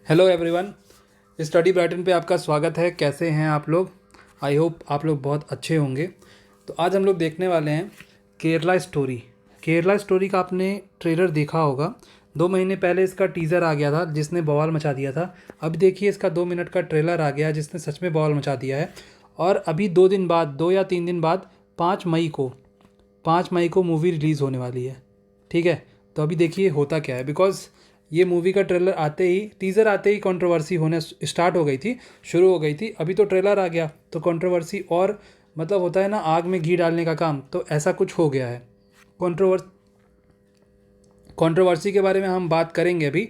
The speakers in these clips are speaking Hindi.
हेलो एवरीवन, स्टडी ब्राइटन पे आपका स्वागत है। कैसे हैं आप लोग? आई होप आप लोग बहुत अच्छे होंगे। तो आज हम लोग देखने वाले हैं केरला स्टोरी। केरला स्टोरी का आपने ट्रेलर देखा होगा। 2 महीने पहले इसका टीज़र आ गया था जिसने बवाल मचा दिया था। अभी देखिए इसका 2 मिनट का ट्रेलर आ गया जिसने सच में बवाल मचा दिया है। और अभी 2 दिन बाद, 2 या 3 दिन बाद 5 मई को मूवी रिलीज़ होने वाली है। ठीक है, तो अभी देखिए होता क्या है। बिकॉज ये मूवी का ट्रेलर आते ही, टीज़र आते ही कंट्रोवर्सी होने स्टार्ट हो गई थी, शुरू हो गई थी। अभी तो ट्रेलर आ गया तो कंट्रोवर्सी और मतलब होता है ना, आग में घी डालने का काम, तो ऐसा कुछ हो गया है। कंट्रोवर्सी के बारे में हम बात करेंगे अभी।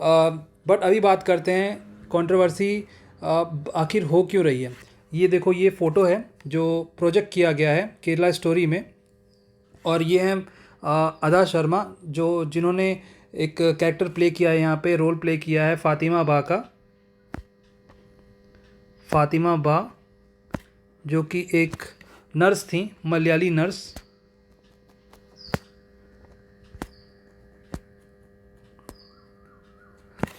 बट अभी बात करते हैं कंट्रोवर्सी आखिर हो क्यों रही है। ये देखो, ये फ़ोटो है जो प्रोजेक्ट किया गया है केरला स्टोरी में। और ये हैं अदा शर्मा, जिन्होंने एक कैरेक्टर प्ले किया है, यहाँ पे रोल प्ले किया है फातिमा बा का। फातिमा बा जो कि एक नर्स थी, मलयाली नर्स।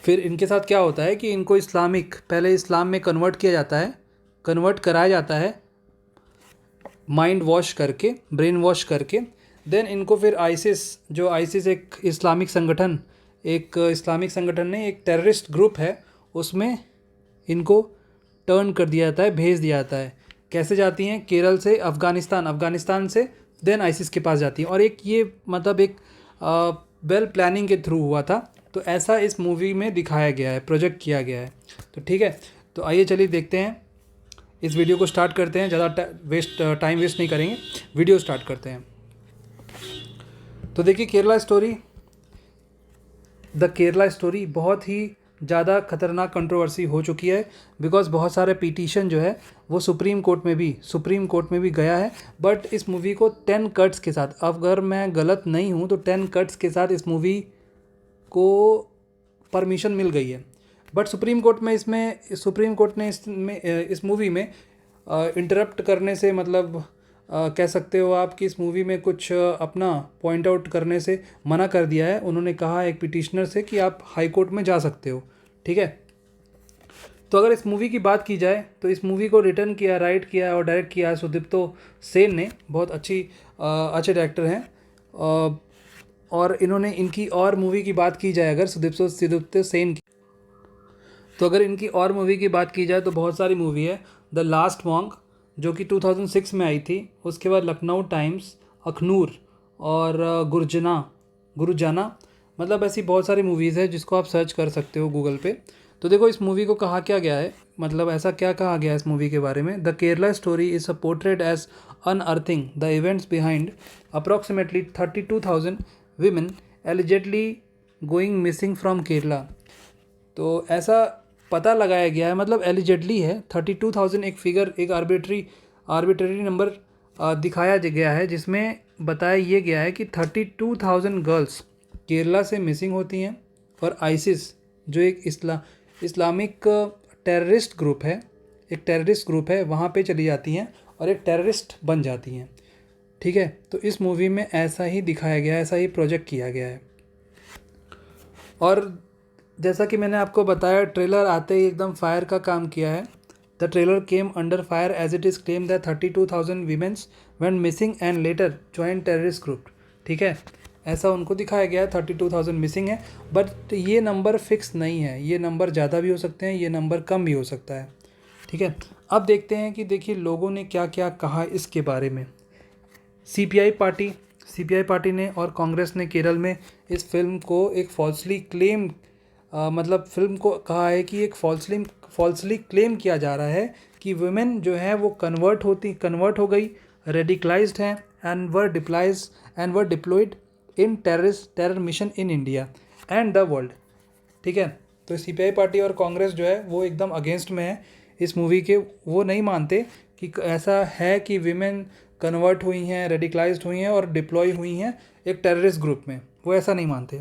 फिर इनके साथ क्या होता है कि इनको पहले इस्लाम में कन्वर्ट किया जाता है, कन्वर्ट कराया जाता है माइंड वॉश करके, ब्रेन वॉश करके। देन इनको फिर आइसिस एक इस्लामिक संगठन ने, एक टेररिस्ट ग्रुप है, उसमें इनको टर्न कर दिया जाता है, भेज दिया जाता है। कैसे जाती हैं? केरल से अफ़गानिस्तान से देन आइसिस के पास जाती हैं। और एक ये मतलब एक वेल प्लानिंग के थ्रू हुआ था। तो ऐसा इस मूवी में दिखाया गया है, प्रोजेक्ट किया गया है। तो ठीक है, तो आइए चलिए देखते हैं, इस वीडियो को स्टार्ट करते हैं। ज़्यादा टाइम वेस्ट नहीं करेंगे, वीडियो स्टार्ट करते हैं। तो देखिए, द केरला स्टोरी बहुत ही ज़्यादा खतरनाक कंट्रोवर्सी हो चुकी है। बिकॉज बहुत सारे पिटीशन जो है वो सुप्रीम कोर्ट में भी गया है। बट इस मूवी को 10 कट्स के साथ, अगर मैं गलत नहीं हूँ तो 10 कट्स के साथ इस मूवी को परमिशन मिल गई है। बट सुप्रीम कोर्ट ने इस मूवी में इंटरप्ट करने से, मतलब कह सकते हो आप कि इस मूवी में कुछ अपना पॉइंट आउट करने से मना कर दिया है। उन्होंने कहा एक पिटिशनर से कि आप हाई कोर्ट में जा सकते हो। ठीक है, तो अगर इस मूवी की बात की जाए तो इस मूवी को राइट किया और डायरेक्ट किया है सुदीप्तो सेन ने। बहुत अच्छे डायरेक्टर हैं। और इन्होंने इनकी और मूवी की बात की जाए, अगर सुदीप्तो सेन की, तो अगर इनकी और मूवी की बात की जाए तो बहुत सारी मूवी है। द लास्ट मॉन्क जो कि 2006 में आई थी। उसके बाद लखनऊ टाइम्स, अखनूर और गुरुजाना। मतलब ऐसी बहुत सारी मूवीज़ है जिसको आप सर्च कर सकते हो गूगल पे। तो देखो, इस मूवी को कहा क्या गया है, मतलब ऐसा क्या कहा गया है इस मूवी के बारे में। The Kerala story is portrayed as unearthing the events behind approximately 32,000 women allegedly going missing from Kerala. तो ऐसा पता लगाया गया है, मतलब एलिजेडली है। 32,000 एक फिगर, एक आर्बिट्रेरी नंबर दिखाया गया है, जिसमें बताया ये गया है कि 32,000 गर्ल्स केरला से मिसिंग होती हैं। और आइसिस जो एक इस्लामिक टेररिस्ट ग्रुप है, वहाँ पे चली जाती हैं और एक टेररिस्ट बन जाती हैं। ठीक है, तो इस मूवी में ऐसा ही दिखाया गया है, ऐसा ही प्रोजेक्ट किया गया है। और जैसा कि मैंने आपको बताया, ट्रेलर आते ही एकदम फायर का काम किया है। The trailer came under fire as it is claim that 32,000 womens went missing and later join terrorist group. ठीक है, ऐसा उनको दिखाया गया है। 32,000 मिसिंग है, बट ये नंबर फिक्स नहीं है। ये नंबर ज़्यादा भी हो सकते हैं, ये नंबर कम भी हो सकता है। ठीक है, अब देखते हैं कि देखिए लोगों ने क्या क्या कहा इसके बारे में। सीपीआई पार्टी ने और कांग्रेस ने केरल में इस फिल्म को एक मतलब फिल्म को कहा है कि एक फॉल्सली क्लेम किया जा रहा है कि वुमेन जो है वो कन्वर्ट हो गई, रेडिकलाइज्ड हैं and were deployed in terror mission in India and the world. ठीक है, तो सीपीआई पार्टी और कांग्रेस जो है वो एकदम अगेंस्ट में है इस मूवी के। वो नहीं मानते कि ऐसा है कि विमेन कन्वर्ट हुई हैं, रेडिकलाइज्ड हुई हैं और डिप्लॉय हुई हैं एक टेररिस्ट ग्रुप में। वो ऐसा नहीं मानते।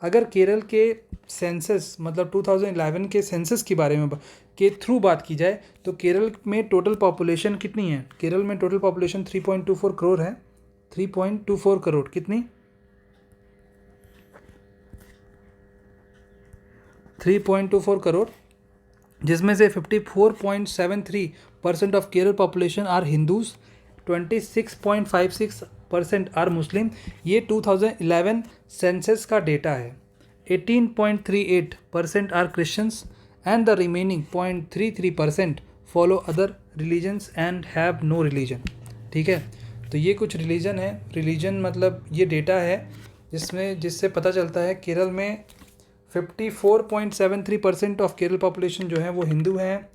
अगर केरल के सेंसस, मतलब 2011 के सेंसस के बारे में के थ्रू बात की जाए तो केरल में टोटल पॉपुलेशन कितनी है? केरल में टोटल पॉपुलेशन 3.24 करोड़ है। 3.24 करोड़ कितनी? 3.24 करोड़, जिसमें से 54.73% of Kerala population are Hindus, 26.56% are Muslim. ये 2011 सेंसस का डेटा है। 18.38% are Christians and the remaining 0.33% follow other religions and have no religion. ठीक है, तो ये कुछ रिलीजन है। रिलीजन मतलब ये डेटा है जिससे पता चलता है केरल में 54.73% ऑफ केरल पॉपुलेशन जो है वो हिंदू हैं,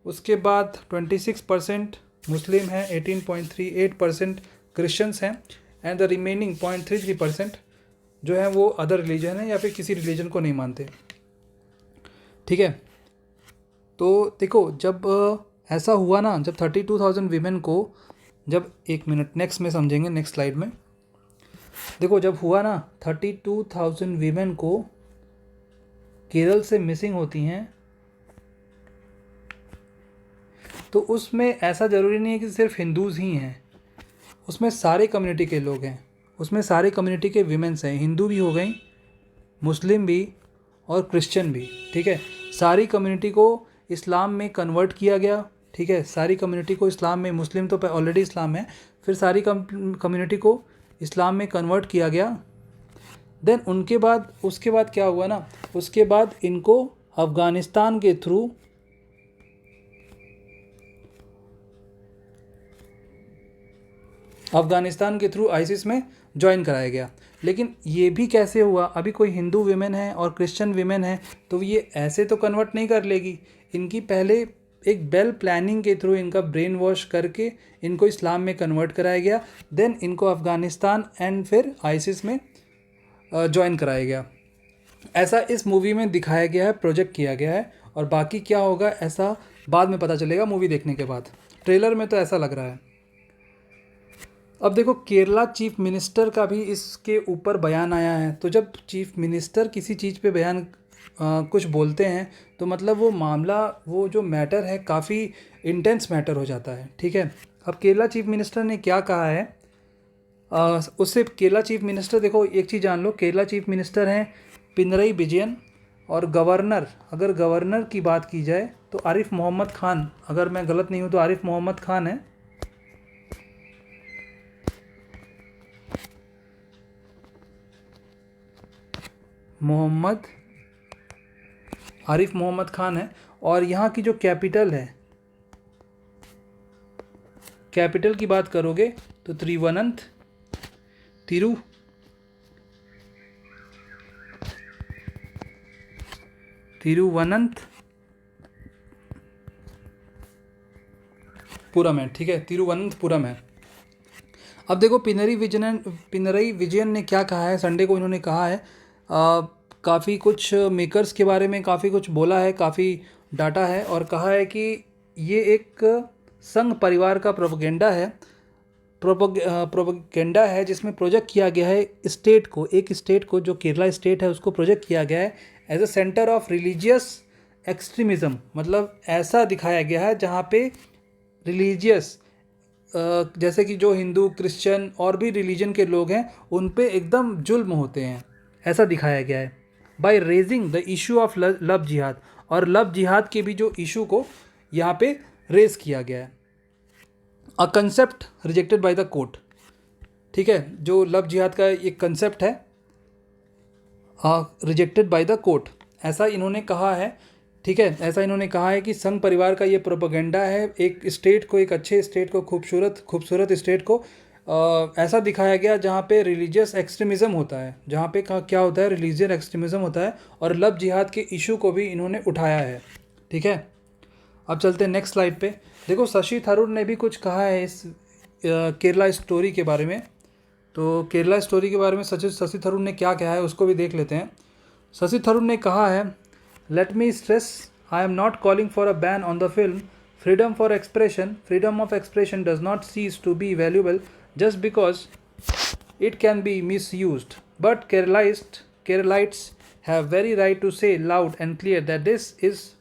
उसके बाद 26% मुस्लिम हैं, 18.38% क्रिश्चियंस हैं एंड द रिमेनिंग 0.33% जो है वो अदर रिलीजन है या फिर किसी रिलीजन को नहीं मानते। ठीक है, तो देखो जब ऐसा हुआ ना, जब 32,000 वीमेन को, जब एक मिनट नेक्स्ट में समझेंगे, नेक्स्ट स्लाइड में देखो, जब हुआ ना 32,000 वीमेन को केरल से मिसिंग होती हैं, तो उसमें ऐसा ज़रूरी नहीं है कि सिर्फ हिंदूज़ ही हैं, उसमें सारे कम्युनिटी के लोग हैं, उसमें सारे कम्युनिटी के वीमेंस हैं, हिंदू भी हो गई, मुस्लिम भी और क्रिश्चियन भी। ठीक है, सारी कम्युनिटी को इस्लाम में कन्वर्ट किया गया। ठीक है, सारी कम्युनिटी को इस्लाम में, मुस्लिम तो ऑलरेडी इस्लाम है, फिर सारी कम्युनिटी को इस्लाम में कन्वर्ट किया गया। देन उसके बाद क्या हुआ ना, उसके बाद इनको अफ़गानिस्तान के थ्रू आईसिस में ज्वाइन कराया गया। लेकिन ये भी कैसे हुआ, अभी कोई हिंदू वीमेन है और क्रिश्चियन वीमेन है तो ये ऐसे तो कन्वर्ट नहीं कर लेगी, इनकी पहले एक वेल प्लानिंग के थ्रू इनका ब्रेन वॉश करके इनको इस्लाम में कन्वर्ट कराया गया। देन इनको अफ़गानिस्तान एंड फिर आईसिस में ज्वाइन कराया गया। ऐसा इस मूवी में दिखाया गया है, प्रोजेक्ट किया गया है, और बाकी क्या होगा ऐसा बाद में पता चलेगा मूवी देखने के बाद। ट्रेलर में तो ऐसा लग रहा है। अब देखो, केरला चीफ मिनिस्टर का भी इसके ऊपर बयान आया है। तो जब चीफ मिनिस्टर किसी चीज़ पे बयान कुछ बोलते हैं तो मतलब वो मामला, वो जो मैटर है काफ़ी इंटेंस मैटर हो जाता है। ठीक है, अब केरला चीफ मिनिस्टर ने क्या कहा है, उससे केरला चीफ मिनिस्टर, देखो एक चीज़ जान लो, केरला चीफ मिनिस्टर हैं पिनरई विजयन, और गवर्नर, अगर गवर्नर की बात की जाए तो आरिफ मोहम्मद खान, अगर मैं गलत नहीं हूँ तो आरिफ मोहम्मद खान है। आरिफ मोहम्मद खान है, और यहाँ की जो कैपिटल है, कैपिटल की बात करोगे तो तिरुवनंतपुरम है। ठीक है, तिरुवनंतपुरम है। अब देखो, पिनरई विजयन ने क्या कहा है, संडे को इन्होंने कहा है, काफ़ी कुछ मेकर्स के बारे में काफ़ी कुछ बोला है, काफ़ी डाटा है, और कहा है कि ये एक संघ परिवार का प्रोपेगेंडा है जिसमें प्रोजेक्ट किया गया है स्टेट को, एक स्टेट को जो केरला स्टेट है उसको प्रोजेक्ट किया गया है as a centre of religious extremism. मतलब ऐसा दिखाया गया है जहाँ पे रिलीजियस, जैसे कि जो हिंदू, क्रिश्चियन और भी रिलीजन के लोग हैं उन पे एकदम जुल्म होते हैं, ऐसा दिखाया गया है by raising the issue of love जिहाद। और लव जिहाद के भी जो इशू को यहाँ पे रेज किया गया है, a concept rejected by the court. ठीक है, जो लव जिहाद का एक कंसेप्ट है, रिजेक्टेड बाय द कोर्ट, ऐसा इन्होंने कहा है। ठीक है, ऐसा इन्होंने कहा है कि संघ परिवार का ये प्रोपेगेंडा है, एक स्टेट को, एक अच्छे स्टेट को, खूबसूरत स्टेट को ऐसा दिखाया गया जहाँ पे रिलीजियस एक्सट्रीमिज़म होता है, जहाँ पे क्या होता है, रिलीजियस एक्सट्रीमिज़म होता है, और लव जिहाद के इशू को भी इन्होंने उठाया है। ठीक है, अब चलते हैं नेक्स्ट स्लाइड पे। देखो, शशि थरूर ने भी कुछ कहा है इस केरला स्टोरी के बारे में। तो केरला स्टोरी के बारे में शशि थरूर ने क्या कहा है उसको भी देख लेते हैं। शशि थरूर ने कहा है, let me stress, I am not calling for a ban on the film. Freedom of expression does not cease to be valuable just because it can be misused. But Keralites have very right to say loud and clear that this is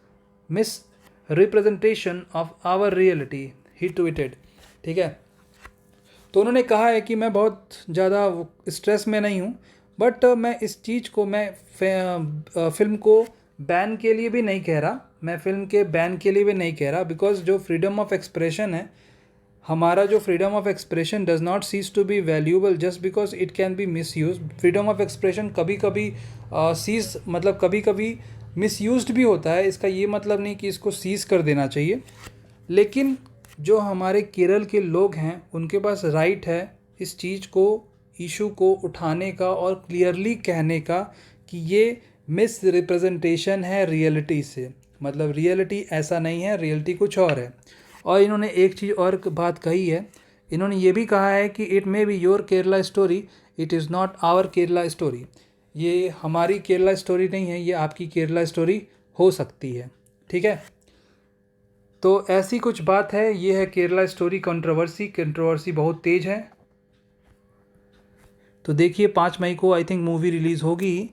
misrepresentation of our reality, he tweeted. ठीक है, तो उन्होंने कहा है कि मैं बहुत ज़्यादा स्ट्रेस में नहीं हूँ, बट मैं इस चीज़ को, मैं फिल्म को बैन के लिए भी नहीं कह रहा, मैं फिल्म के बैन के लिए भी नहीं कह रहा, बिकॉज जो फ्रीडम ऑफ एक्सप्रेशन है, हमारा जो freedom of expression does not cease to be valuable just because it can be misuse. Freedom of expression कभी कभी सीज मतलब कभी कभी मिस यूज भी होता है, इसका ये मतलब नहीं कि इसको सीज कर देना चाहिए। लेकिन जो हमारे केरल के लोग हैं उनके पास राइट है इस चीज़ को, इशू को उठाने का और क्लियरली कहने का कि ये मिस रिप्रेजेंटेशन है रियलिटी से, मतलब रियलिटी ऐसा नहीं है, रियलिटी कुछ और है। और इन्होंने एक चीज़ और बात कही है, इन्होंने ये भी कहा है कि it may be your Kerala story, it is not our Kerala story. ये हमारी केरला स्टोरी नहीं है, ये आपकी केरला स्टोरी हो सकती है। ठीक है, तो ऐसी कुछ बात है, ये है केरला स्टोरी कंट्रोवर्सी बहुत तेज़ है। तो देखिए 5 मई को आई थिंक मूवी रिलीज़ होगी।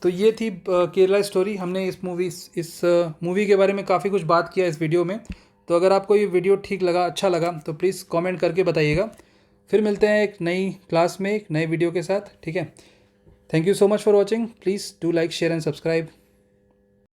तो ये थी केरला स्टोरी। हमने इस मूवी के बारे में काफ़ी कुछ बात किया इस वीडियो में। तो अगर आपको ये वीडियो ठीक लगा, अच्छा लगा, तो प्लीज़ कमेंट करके बताइएगा। फिर मिलते हैं एक नई क्लास में एक नए वीडियो के साथ। ठीक है, thank you so much for watching. Please do like, share and subscribe.